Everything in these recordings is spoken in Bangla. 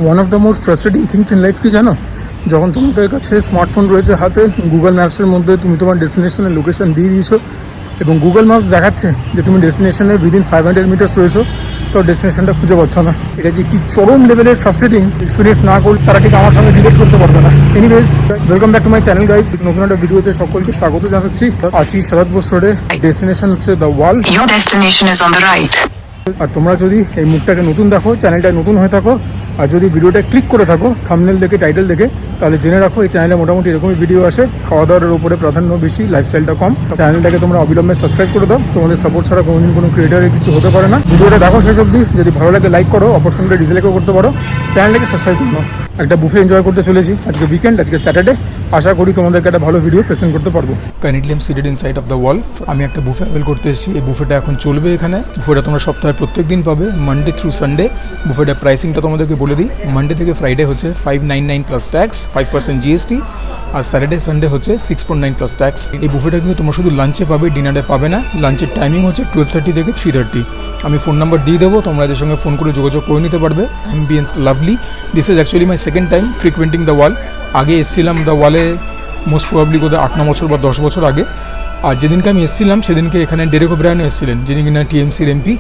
One of the more frustrating things in life কি জানো, যখন তোমাদের কাছে স্মার্টফোন রয়েছে হাতে, গুগল ম্যাপসের মধ্যে তুমি তোমার ডেস্টিনেশনের লোকেশন দিয়ে দিয়েছো এবং গুগল ম্যাপস দেখাচ্ছে যে তুমি ডেস্টিনেশনের উইদিন 500 মিটার্স রয়েছো, তো ডেস্টিনেশনটা খুঁজে পাচ্ছ না। এটা যে কি চরম লেভেলের ফ্রাস্ট্রেটিং, এক্সপিরিয়েন্স না করলে তারা ঠিক আমার সঙ্গে রিলেট করতে পারবে না। Anyways, welcome back to my channel guys. নতুন একটা ভিডিওতে সকলকে স্বাগত জানাচ্ছি। আছি শরৎ বোস রোডে, ডেস্টিনেশন হচ্ছে the wall. Your destination is on the right. আর তোমরা যদি এই মুখটাকে নতুন দেখো, চ্যানেলটা নতুন হয়ে থাকো, আর যদি ভিডিওটা ক্লিক করে থাকো থাম্বনেল দেখে, টাইটেল দেখে, তাহলে জেনে রাখো এই চ্যানেলে মোটামুটি এরকমই ভিডিও আসে। খাওয়া দাওয়ার উপরে প্রাধান্য বেশি, লাইফস্টাইলটা কম। চ্যানেলটাকে তোমরা অবিলম্বে সাবস্ক্রাইব করে দাও, তোমাদের সাপোর্ট ছাড়া কোনোদিন কোনো ক্রিয়েটারের কিছু হতে পারে না। ভিডিওটা দেখো শেষ অবধি, যদি ভালো লাগে লাইক করো, অপরচুনিটি ডিসলাইকও করতে পারো, চ্যানেলটাকে সাবস্ক্রাইব করে নাও। একটা বুফে এনজয় করতে চলেছি, আজকে উইকেন্ড, আজকে স্যাটারডে। আশা করি তোমাদেরকে একটা ভালো ভিডিও প্রেজেন্ট করতে পারবো। কারেন্টলি আমি seated in side of the wall. আমি একটা বুফে অ্যাভেল করতে এসেছি। এই বুফেটা এখন চলবে এখানে। বুফেটা তোমরা সপ্তাহে প্রত্যেক দিন পাবে, মানডে থ্রু সানডে। বুফেটার প্রাইসিংটা তোমাদেরকে বলে দিই। মানডে থেকে ফ্রাইডে হচ্ছে 599 প্লাস ট্যাক্স, 5% জিএসটি। আর স্যাটারডে সানডে হচ্ছে 649 প্লাস ট্যাক্স। এই বুফেটা কিন্তু তোমরা শুধু লাঞ্চে পাবে, ডিনারে পাবে না। লাঞ্চের টাইমিং হচ্ছে 12:30 থেকে 3:30। আমি ফোন নাম্বার দিয়ে দেবো, তোমরা এদের সঙ্গে ফোন করে যোগাযোগ করে নিতে পারবে। অ্যাম্বিয়েন্সটা lovely. This is actually my second time frequenting the wall. আগে এসেছিলাম দ্য ওয়ালে মোস্ট প্রবাবলি বোধহয় 8-9 বছর বা 10 বছর আগে। আর যেদিনকে আমি এসেছিলাম সেদিনকে এখানে ডেরেক ওব্রায়ানও এসেছিলেন, যিনি কিনা টিএমসির এমপি।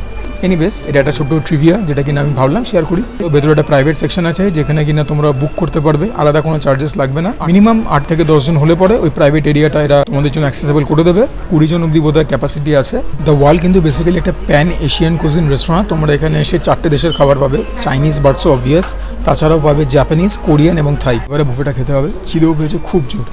এনিওয়েজ, এটা একটা ছোট্ট ট্রিভিয়া যেটা কিনা আমি ভাবলাম শেয়ার করি। তো ভেতরে একটা প্রাইভেট সেকশন আছে যেখানে কিনা তোমরা বুক করতে পারবে, আলাদা কোনো চার্জেস লাগবে না। মিনিমাম 8 থেকে 10 জন হলে পরে ওই প্রাইভেট এরিয়াটা এরা তোমাদের জন্য অ্যাক্সেসেবল করে দেবে। 20 জন অব্দি বোধহয় ক্যাপাসিটি আছে। দ্য ওয়াল কিন্তু বেসিক্যালি একটা প্যান এশিয়ান কুজিন রেস্টুরেন্ট। তোমরা এখানে এসে 4টে দেশের খাবার পাবে। চাইনিজ বার্ডসও অবভিয়াস, তাছাড়াও পাবে জাপানিজ, কোরিয়ান এবং থাই। এবারে বুফেটা খেতে হবে। খিদেও পেয়েছে খুব জোর।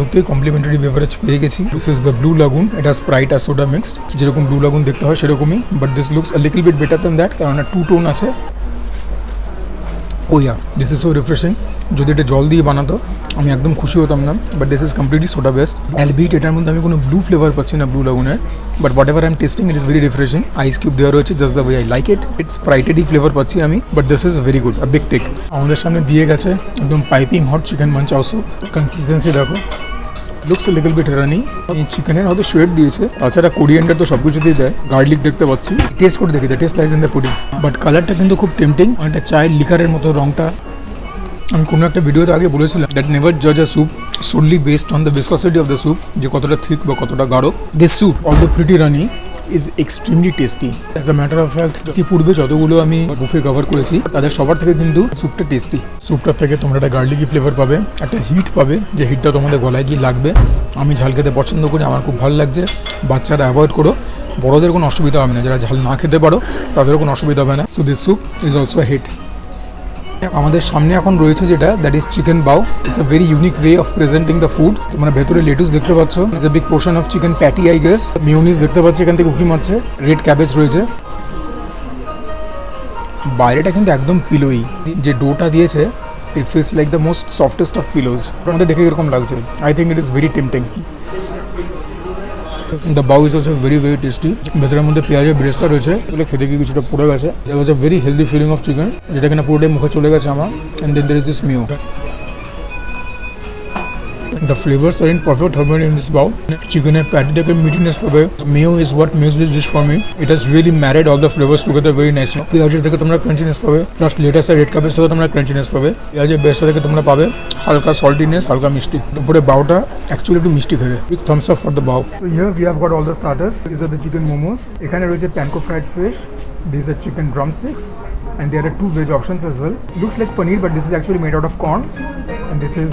ঢুকতেই কমপ্লিমেন্টারি বেভারেজ পেয়ে গেছি। This is the blue lagoon. এটা স্প্রাইট আর সোডা মিক্সড, যেরকম ব্লু লাগুন দেখতে হয় সেরকমই, but this looks a little bit better than that, কারণ 2 টোন আছে। Oh yeah, this is so refreshing. যদি এটা জল দিয়ে বানাতো আমি একদম খুশি হতাম না, but this is completely soda based. Albeit এটার মধ্যে আমি কোনো ব্লু ফ্লেভার পাচ্ছি না ব্লু লাগুনের, but whatever I am tasting it is very refreshing. Ice cube দেওয়া রয়েছে just the way I like it. It's স্প্রাইটেডই ফ্লেভার পাচ্ছি আমি, but this is very good, a big take. আমাদের সামনে দিয়ে গেছে একদম piping hot chicken manchow soup. Consistency দেখো, লুকস এ লিটল বিট রানি। চিকেনের হয়তো শেড দিয়েছে, তাছাড়া কোরিয়ান্ডার তো সব কিছুতেই দেয়। গার্লিক দেখতে পাচ্ছি, টেস্ট করে দেখি, the test lies in the pudding. But কালারটা কিন্তু খুব টেম্পটিং, অনেকটা চায়ের লিকারের মতো রংটা। আমি কোনো একটা ভিডিওতে আগে বলেছিলাম দ্যাট নেভার জাজ a soup solely based on the viscosity of the soup, যে কতটা থিক বা কতটা গাঢ়। This soup although pretty runny is extremely tasty. As a matter of fact, কি পূর্বে যতগুলো আমি বুফে কভার করেছি তাদের সবার থেকে কিন্তু স্যুপটা টেস্টি। স্যুপটার থেকে তোমরা একটা গার্লিকি ফ্লেভার পাবে, একটা হিট পাবে, যে হিটটা তোমাদের গলায় গিয়ে লাগবে। আমি ঝাল খেতে পছন্দ করি, আমার খুব ভালো লাগছে। বাচ্চারা অ্যাভয়েড করো, বড়োদের কোনো অসুবিধা হবে না। যারা ঝাল না খেতে পারো তাদেরও কোনো অসুবিধা হবে না। So this soup is also a hit. আমাদের সামনে এখন রয়েছে যেটা, that is chicken bao. It's a very unique way of presenting the food. তোমরা ভেতরে লেটুস দেখতে পাচ্ছ, it's a big portion of chicken patty I guess. মিউনিস দেখতে পাচ্ছি এখান থেকে উকি মারছে। রেড ক্যাবেজ রয়েছে। বাইরেটা কিন্তু একদম পিলোই, যে ডোটা দিয়েছে it feels like the most softest of pillows. আমাদের দেখে এরকম লাগছে। I think it is very tempting. The bao is also very very tasty. ভেতরের মধ্যে পেঁয়াজের ব্রেস্তা রয়েছে, এগুলো খেতে গিয়ে কিছুটা পড়ে গেছে। There was a very healthy filling of chicken, যেটা কিনা পুরোটাই মুখে চলে গেছে আমার। And then there is this মিও। The flavors are in perfect harmony in this bowl. Chicken and patty take a meatiness পাবে. Mayo is what makes this dish for me. It has really married all the flavors together very nicely. পেঁয়াজের থেকে তোমরা ক্রাঞ্চিনেস পাবে, প্লাস লেটাস আর রেড কাপের থেকে তোমরা ক্রাঞ্চিনেস পাবে। পেঁয়াজের বেস্তা থেকে তোমরা পাবে হালকা সল্টিনেস, হালকা মিষ্টি। পুরো বাউটা অ্যাকচুয়ালি একটু মিষ্টি খেয়ে। Big Thums up for the বাউ। So here we have got all the starters. These are the chicken momos. এখানে রয়েছে panko fried fish. These are chicken drumsticks. And there are 2 veg options as well. It looks like paneer, but this is actually made out of corn. And this is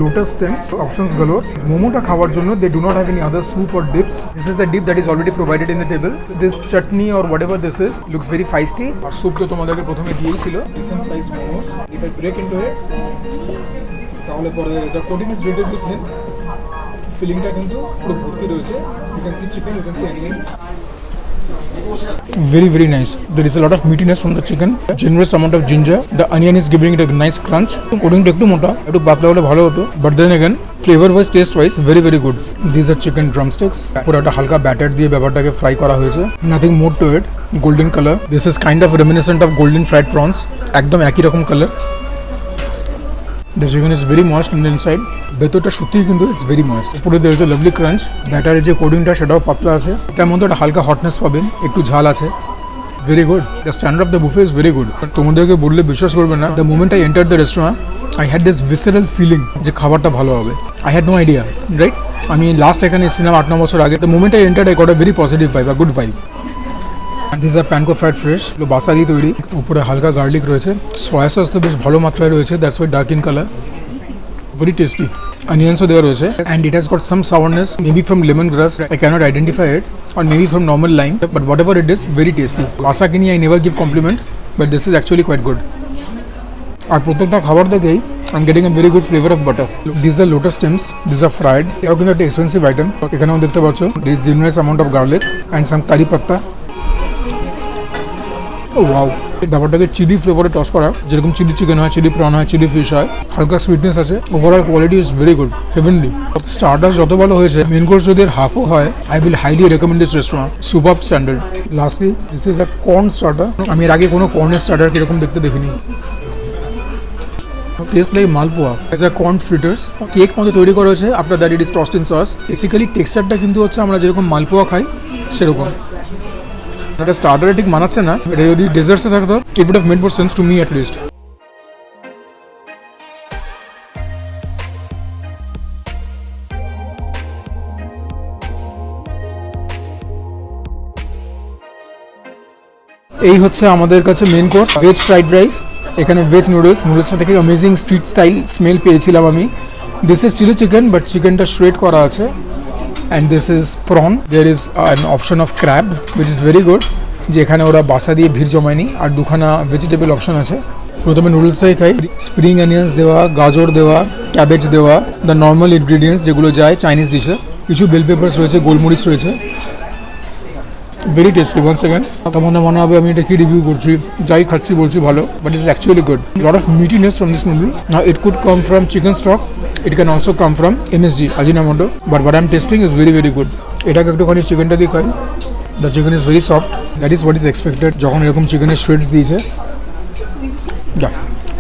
lotus stem. Options galore. Momo-ta khawar jonno they do not have any other soup or dips. This is the dip that is already provided in the table. So this chutney or whatever this is looks very feisty. Our soup to tomaderke prothome diyei chilo. Decent size momos. If I break into it, tahole pore the coating is relatively thin. Filling ta kintu puro bhorti royeche. You can see chicken, you can see onions. Very very nice. There is a lot of meatiness from the chicken, generous amount of ginger. The onion is giving it a nice crunch. Coating ta ekটু মোটা, একটু পাতলা হলে ভালো হতো, but then again flavor wise, taste wise very very good. These are chicken drumsticks. পুরো একটা হালকা ব্যাটার দিয়ে ব্যাপারটাকে ফ্রাই করা হয়েছে। Nothing more to it. Golden color. This is kind of reminiscent of golden fried prawns. একদম একই রকম colour. The chicken is very moist on the inside. ভেতরটা সত্যিই কিন্তু ইটস ভেরি ময়েস্ট। পুরো there is a lovely crunch. ব্যাটারের যে কোডিংটা সেটাও পাতলা আছে। এটার মধ্যে একটা হালকা হটনেস পাবেন, একটু ঝাল আছে। Very good. The standard of the buffet is very good. তোমাদেরকে বললে বিশ্বাস করবে না, the moment I entered the restaurant, I had this visceral feeling যে খাবারটা ভালো হবে. I had no idea, right? আমি লাস্ট এখানে এসেছিলাম 8-9 বছর আগে. The moment I entered, I got a very positive vibe, a good vibe. And these are panko fried fish. বাসা দিয়ে তৈরি, উপরে হালকা গার্লিক রয়েছে, সয়া সস তো বেশ ভালো মাত্রায় রয়েছে, that's why dark in color. Very tasty. Onions দেওয়া রয়েছে, and it has got some sourness, maybe from lemongrass. I cannot identify it, or maybe from normal lime. But whatever it is, very tasty. বাসা কিনি I never give compliment, but this is actually quite good. আর প্রত্যেকটা খাবার থেকেই I'm getting a very good flavor of butter. These are lotus stems. These are fried. এটাও কিন্তু একটা expensive item. এখানেও দেখতে পাচ্ছ there is generous amount of garlic and some curry patta. Oh wow! ব্যাপারটাকে চিলি ফ্লেভারে টস করা, যেরকম চিলি চিকেন হয়, চিলি প্রন হয়, চিলি ফিশ হয়, হালকা সুইটনেস আছে। Overall quality is very good, heavenly. Starters যত ভালো হয়েছে, মেন কোর্স যদি এর হাফও হয়, I will highly recommend this restaurant, super standard. Lastly this is a corn starter. আমি এর আগে কোনো কর্নের স্টার্টার কিরকম দেখতে দেখিনি। Test like malpua, as a corn fritters, cake মতো তৈরি করা হয়েছে। After that it is tossed in sauce. Basically টেক্সচারটা কিন্তু হচ্ছে আমরা যেরকম মালপোয়া খাই সেরকম। এটা স্টার্টারে ঠিক মানাচ্ছে না, এটা যদি ডেজার্টসে থাকতো it would have made more sense to me at least. এই হচ্ছে আমাদের কাছে main course, veg fried rice, এখানে ভেজ নুডলসটা থেকে অ্যামেজিং স্ট্রিট স্টাইল স্মেল পেয়েছিলাম আমি। This is chilli chicken, but চিকেনটা শ্রেড করা আছে। And this is prawn. There is an option of crab, which is very good. যেখানে ওরা বাসা দিয়ে ভিড় জমায়নি, আর দুখানা ভেজিটেবল অপশন আছে। প্রথমে নুডলসটাই খাই। স্প্রিং অনিয়ন্স দেওয়া, গাজর দেওয়া, ক্যাবেজ দেওয়া, দ্য নর্মাল ইনগ্রিডিয়েন্টস যেগুলো যায় চাইনিজ ডিশে। কিছু বেল পেপার্স রয়েছে, গোলমরিচ রয়েছে। Very tasty. ওয়ান সেকেন্ড, তোমাদের মনে হবে আমি এটা কি রিভিউ করছি, যাই খাচ্ছি বলছি ভালো, but it's actually good. Lot of meatiness from this noodle. It could come from chicken stock, it can also come from MSG, Ajinomoto, but what I'm tasting is very very good. এটাকে একটুখানি চিকেনটা দিয়ে খাই। The chicken is very soft, that is what is expected যখন এরকম চিকেনের শ্রেডস দিয়েছে।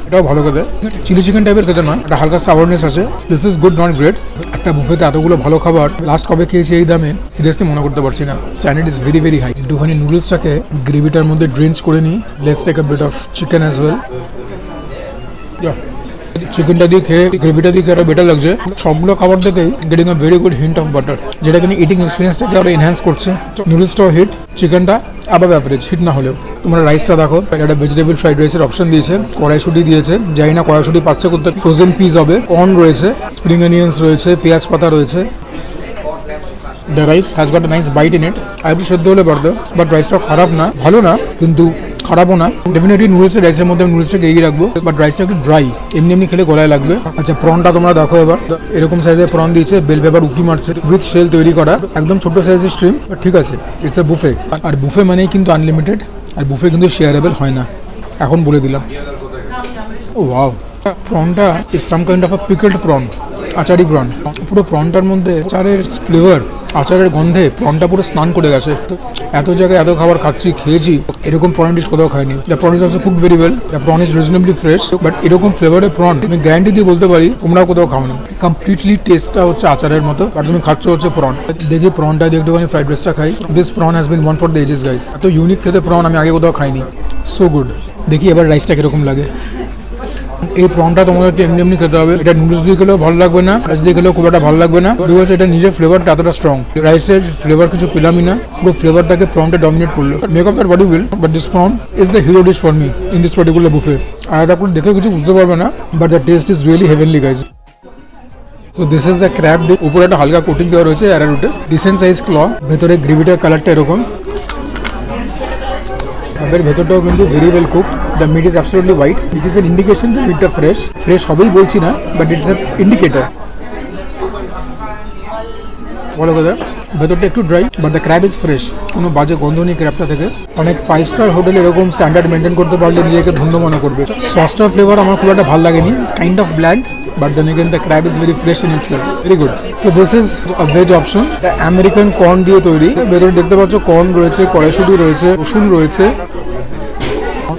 এটাও ভালো খেতে, চিলি চিকেন টাইপের খেতে নয়, একটা হালকা সাওয়ারনেস আছে। This is good, not great. একটা বুফেতে এতগুলো ভালো খাবার লাস্ট কবে খেয়েছি এই দামে সিরিয়াসলি মনে করতে পারছি না। Standard is very very high. একটুখানি নুডলসটাকে গ্রেভিটার মধ্যে ড্রেঞ্চ করে নিই। Let's take a bit of chicken as well. চিকেনটা দিয়ে খেয়ে গ্রেভিটা দিয়ে আরো বেটার লাগছে। সবগুলো খাবার থেকেই getting a very good hint of butter, যেটা কিনা ইটিং এক্সপিরিয়েন্সটাকে আরো এনহ্যান্স করছে। নুডলসটাও হিট, চিকেনটা অ্যাবাভ অ্যাভারেজ, হিট না হলেও। তোমরা রাইসটা দেখো, একটা ভেজিটেবল ফ্রাইড রাইসের অপশন দিয়েছে, কড়াইশুঁটি দিয়েছে, জানি না কড়াইশুঁটি পাচ্ছে কোথাও। ফ্রোজেন পিস হবে, কর্ন রয়েছে, স্প্রিং অনিয়ন্স রয়েছে, পেঁয়াজ পাতা রয়েছে। The rice has got a nice bite in it. আর একটু সেদ্ধ হলে পারতো, বাট রাইসটা খারাপ না, ভালো না, কিন্তু খারাপও না। ডেফিনেটলি নুডলসের রাইসের মধ্যে আমি নুডলসটাকে এগিয়ে রাখবো, বাট রাইসটা একটু ড্রাই, এমনি এমনি খেলে গলায় লাগবে। আচ্ছা, প্রনটা তোমরা দেখো এবার, এরকম সাইজের প্রন দিয়েছে, বেল পেপার উকি মারছে, উইথ শেল তৈরি করা, একদম ছোট সাইজের স্ট্রিম, ঠিক আছে, ইটস এ বুফে। আর বুফে মানেই কিন্তু আনলিমিটেড, আর বুফে কিন্তু শেয়ারেবল হয় না, এখন বলে দিলাম। ও ওয়াও, প্রনটা is some kind of a pickled prawn, achari prawn. পুরো প্রনটার মধ্যে আচারের ফ্লেভার, আচারের গন্ধে প্রনটা পুরো স্নান করে গেছে। তো এত জায়গায় এত খাবার খাচ্ছি, খেয়েছি, এরকম প্রন ডিশ কোথাও খাইনি। The prawn is also cooked very well, the prawn is reasonably fresh, but এরকম ফ্লেভারের প্রন আমি গ্যারান্টি দিয়ে বলতে পারি তোমরাও কোথাও খাওনি। কমপ্লিটলি টেস্টটা হচ্ছে আচারের মতো, আর তুমি খাচ্ছ হচ্ছে প্রন। দেখি প্রনটা দিয়ে একটুখানি ফ্রাইড রাইসটা খাই। This prawn has been one for the ages guys. এত ইউনিক খেতে প্রন আমি আগে কোথাও খাইনি, সো গুড। দেখি এবার রাইসটা কিরকম লাগে। এই প্রনটা তোমাদেরকে এমনি এমনি খেতে হবে, এটা নুডলস দিয়ে খেলেও ভালো লাগবে না, রাইস দিয়ে খেলেও খুব একটা ভালো লাগবে না, বিকজ এটা নিজের ফ্লেভারটা এতটা স্ট্রং। রাইসের ফ্লেভার কিছু পেলামই না, পুরো ফ্লেভারটাকে প্রনটা ডমিনেট করলো। Make up that what you will, but this prawn is the hero dish for me in this particular buffet. আর এটা করে দেখে কিছু বুঝতে পারবে না, but the taste is really heavenly guys. So this is the crab dish. উপরে একটা হালকা কোটিং দেওয়া রয়েছে অ্যারারুটে, ডিসেন্ট সাইজ ক্ল, ভেতরে গ্রেভিটার কালারটা এরকম। ক্র্যাবের ভেতরটাও কিন্তু very well cook. The meat is absolutely white, which is an indication যে মিটটা ফ্রেশ হবেই বলছি না, বাট ইটস আ ইন্ডিকেটার। বলো কথা, ভেতরটা একটু dry, but the crab is fresh, কোনো বাজে গন্ধ নেই ক্র্যাবটা থেকে। অনেক 5 স্টার হোটেল এরকম স্ট্যান্ডার্ড মেনটেন করতে পারলে নিজেকে ধন্য মনে করবে। সসটার ফ্লেভার আমার খুব একটা ভালো লাগেনি, kind of bland, but then again the crab is very fresh in itself, very good. So this is a veg option, the American corn দিয়ে তৈরি। ভেতরে দেখতে পাচ্ছ কর্ন রয়েছে, কড়াইশুঁটি রয়েছে, রসুন রয়েছে।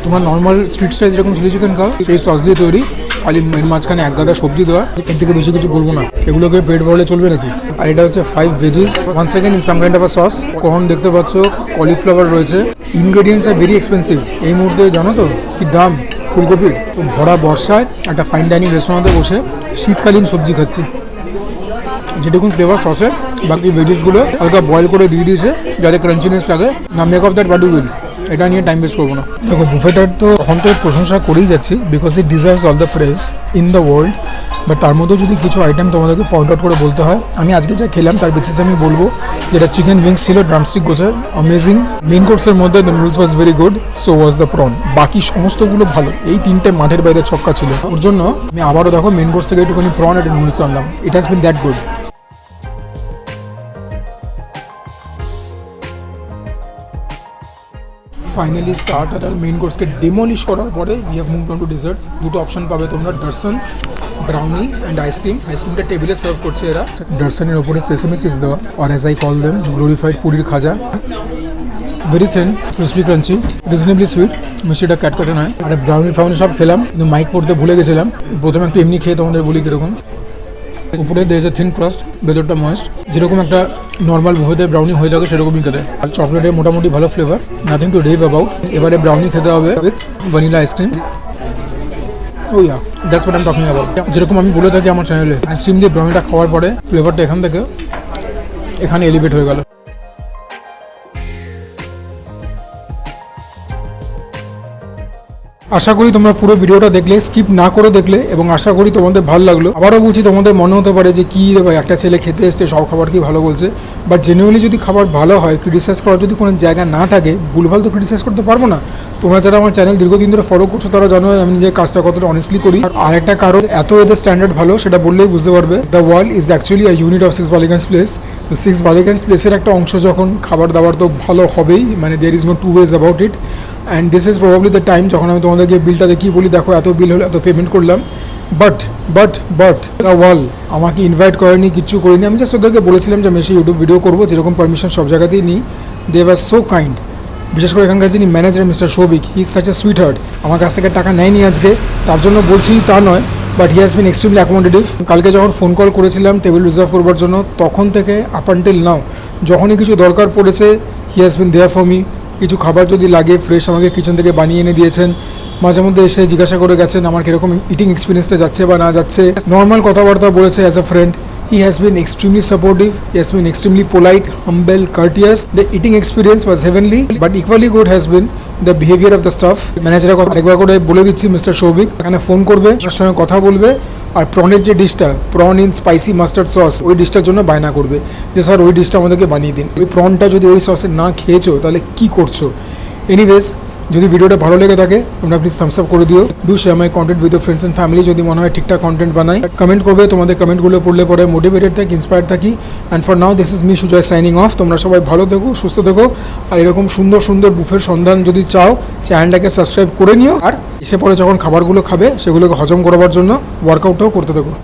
তোমার নর্মাল স্ট্রিট স্টাইল যেরকম চিলি চিকেন খাও সেই সস দিয়ে তৈরি, খালি এর মাঝখানে এক গাদা সবজি দেওয়া, এর থেকে বেশি কিছু বলবো না। এগুলোকে পেট ভরলে চলবে নাকি? আর এটা হচ্ছে 5 veggies, 1 second in some kind of a sauce. Corn দেখতে পাচ্ছ, কলিফ্লাওয়ার রয়েছে। ইনগ্রেডিয়েন্টস আর ভেরি এক্সপেন্সিভ এই মুহূর্তে, জানো তো কি দাম ফুলকপির। তো ভরা বর্ষায় একটা ফাইন ডাইনিং রেস্টুরেন্টে বসে শীতকালীন সবজি খাচ্ছি, যেটুকুন ফ্লেভার সসে, বাকি ভেজিসগুলো হালকা বয়েল করে দিয়ে দিয়েছে যাতে ক্রাঞ্চিনেস থাকে না। Make of that but will, এটা নিয়ে টাইম ওয়েস্ট করবো না। দেখো বুফেটার তো এখন তো প্রশংসা করেই যাচ্ছি, because it deserves all the praise in the world. But তার মধ্যে যদি কিছু আইটেম তোমাদেরকে পয়েন্ট আউট করে বলতে হয়, আমি আজকে যা খেলাম তার বেসিসে আমি বলবো যেটা চিকেন উইংস ছিল ড্রামস্টিক গোছের, অ্যামেজিং। মেন কোর্সের মধ্যে the noodles was very good, so was the prawn. বাকি সমস্তগুলো ভালো, এই 3টে মাঠের বাইরে ছক্কা ছিল। ওর জন্য আমি আবারও দেখো মেন কোর্স থেকে একটুখানি প্রন আর নুডলস আনলাম। It has been that good. Finally starter আর মেন কোর্সকে ডেমলিশ করার পরে we have moved on to desserts. দুটো অপশন পাবে তোমরা, ডারসন ব্রাউনি অ্যান্ড আইসক্রিম। আইসক্রিমটা টেবিলে সার্ভ করছে এরা। ডারসনের ওপরে সেসেমি সিডস দেওয়া, আর as I call them glorified পুরীর khaja. Very thin, crispy crunchy, reasonably sweet, মিষ্টিটা ক্যাটকাটে নয়। আর ব্রাউনি ফ্রাউনি সব খেলাম, কিন্তু মাইক পড়তে ভুলে গেছিলাম। প্রথমে একটু এমনি খেয়ে তোমাদের বলি কীরকম। উপরে there is a thin crust, ভেতরটা ময়েস্ট, যেরকম একটা নর্মাল বুফেতে ব্রাউনি হয়ে থাকে সেরকমই খেতে। আর চকলেটের মোটামুটি ভালো flavour, nothing to rave about. এবারে ব্রাউনি খেতে হবে with vanilla ice cream. Oh yeah, that's what I am talking about. যেরকম আমি বলে থাকি আমার চ্যানেলে, আইসক্রিম দিয়ে ব্রাউনিটা খাওয়ার পরে ফ্লেভারটা এখান থেকে এখানে এলিভেট হয়ে গেল। আশা করি তোমরা পুরো ভিডিওটা দেখলে, স্কিপ না করে দেখলে, এবং আশা করি তোমাদের ভালো লাগলো। আবারও বলছি, তোমাদের মনে হতে পারে যে কী রে ভাই, একটা ছেলে খেতে এসছে সব খাবার কি ভালো বলছে। বাট জেনুইনলি যদি খাবার ভালো হয়, ক্রিটিসাইজ করার যদি কোনো জায়গা না থাকে, ভুলভাল তো ক্রিটিসাইজ করতে পারবো না। তোমরা যারা আমার চ্যানেল দীর্ঘদিন ধরে ফলো করছো তারা জানো আমি যে কাজটা কতটা অনেস্টলি করি। আর একটা কারণ এত এদের স্ট্যান্ডার্ড ভালো সেটা বললেই বুঝতে পারবে। The world is actually a unit of 6 Ballygunge place. তো 6 বালিগঞ্জ প্লেসের একটা অংশ যখন, খাবার দাবার তো ভালো হবেই, মানে there is no two ways about it. And this is probably the time যখন আমি তোমাদেরকে বিলটা দেখি বলি দেখো এত বিল হলো, এত পেমেন্ট করলাম। বাট দ্য ওয়াল আমাকে ইনভাইট করেনি, কিচ্ছু করিনি। আমি জাস্ট ওদেরকে বলেছিলাম যে আমি এসে ইউটিউব ভিডিও করবো, যেরকম পারমিশন সব জায়গাতেই নিই। They were so kind. বিশেষ করে এখানকার যিনি manager mister Souvik, he is such a sweetheart. আমার কাছ থেকে টাকা নেয়নি আজকে, তার জন্য বলছি তা নয়, but he has bin extremely accommodative. কালকে যখন ফোন কল করেছিলাম টেবিল রিজার্ভ করবার জন্য, তখন থেকে আপ আনটিল নাও যখনই কিছু দরকার পড়েছে, he has been there for me. কিছু খাবার যদি লাগে ফ্রেশ আমাকে কিচেন থেকে বানিয়ে এনে দিয়েছেন। মাঝে মধ্যে এসে জিজ্ঞাসা করে গেছেন আমার কীরকম ইটিং এক্সপিরিয়েন্সটা যাচ্ছে বা না যাচ্ছে। নর্মাল কথাবার্তা বলেছে as a friend. He has been extremely supportive. He has been extremely polite, humble, courteous. The eating experience was heavenly, but equally good has been the behavior of the staff. ম্যানেজারের কথা আরেকবার করে বলে দিচ্ছি, মিস্টার সৌভিক এখানে ফোন করবে, তার সঙ্গে কথা বলবে, আর প্রনের যে ডিশটা, prawn in spicy mustard sauce, ওই ডিশটার জন্য বায়না করবে যে স্যার ওই ডিশটা আমাদেরকে বানিয়ে দিন। ওই প্রনটা যদি ওই সসে না খেয়েছো তাহলে কী করছো। এনিওয়েজ, যদি ভিডিওটা ভালো লেগে থাকে তোমরা প্লিজ থামস আপ করে দিও। Do share my content with your friends and family যদি মনে হয় ঠিকঠাক কন্টেন্ট বানাই। কমেন্ট করবে, তোমাদের কমেন্টগুলো পড়লে পরে মোটিভেটেড থাকি, ইন্সপায়ার্ড থাকি। And for now this is me Sujoy signing off. তোমরা সবাই ভালো থেকো, সুস্থ থেকো। আর এরকম সুন্দর সুন্দর বুফের সন্ধান যদি চাও, চ্যানেলটাকে সাবস্ক্রাইব করে নিও। আর এসে পরে যখন খাবারগুলো খাবে সেগুলোকে হজম করবার জন্য ওয়ার্কআউটটাও করতে থাকো।